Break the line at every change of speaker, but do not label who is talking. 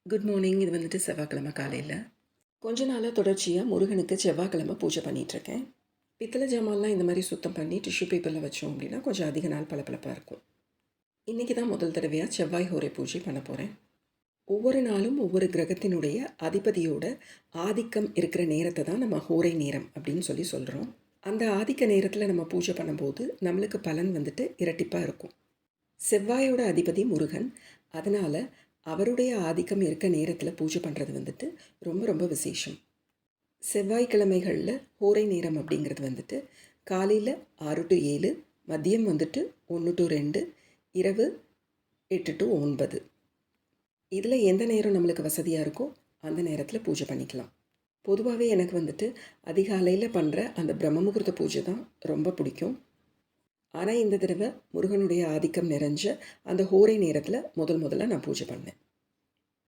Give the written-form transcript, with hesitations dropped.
Good morning. இது வந்துட்டு செவ்வாய்க்கிழமை காலையில் கொஞ்ச நாளாக தொடர்ச்சியாக முருகனுக்கு செவ்வாய்க்கிழமை பூஜை பண்ணிகிட்ருக்கேன். பித்தளை ஜாமான்லாம் இந்த மாதிரி சுத்தம் பண்ணி டிஷ்யூ பேப்பரில் வச்சோம் அப்படின்னா கொஞ்சம் அதிக நாள் பளபளப்பாக இருக்கும். இன்றைக்கி தான் முதல் தடவையாக செவ்வாய் ஹோரை பூஜை பண்ண போகிறேன். ஒவ்வொரு நாளும் ஒவ்வொரு கிரகத்தினுடைய அதிபதியோட ஆதிக்கம் இருக்கிற நேரத்தை தான் நம்ம ஹோரை நேரம் அப்படின்னு சொல்லி சொல்கிறோம். அந்த ஆதிக்க நேரத்தில் நம்ம பூஜை பண்ணும்போது நம்மளுக்கு பலன் வந்துட்டு இரட்டிப்பாக இருக்கும். செவ்வாயோட அதிபதி முருகன், அதனால் அவருடைய ஆதிக்கம் இருக்க நேரத்தில் பூஜை பண்ணுறது வந்துட்டு ரொம்ப ரொம்ப விசேஷம். செவ்வாய்க்கிழமைகளில் ஹோரை நேரம் அப்படிங்கிறது வந்துட்டு காலையில் 6 to 7, மதியம் வந்துட்டு 1 to 2, இரவு 8 to 9. இதில் எந்த நேரம் நம்மளுக்கு வசதியாக இருக்கோ அந்த நேரத்தில் பூஜை பண்ணிக்கலாம். பொதுவாகவே எனக்கு வந்துட்டு அதிகாலையில் பண்ணுற அந்த பிரம்ம முகூர்த்த பூஜை தான் ரொம்ப பிடிக்கும். ஆனால் இந்த தடவை முருகனுடைய ஆதிக்கம் நிறைஞ்ச அந்த ஹோரை நேரத்தில் முதல்ல நான் பூஜை பண்ணேன்.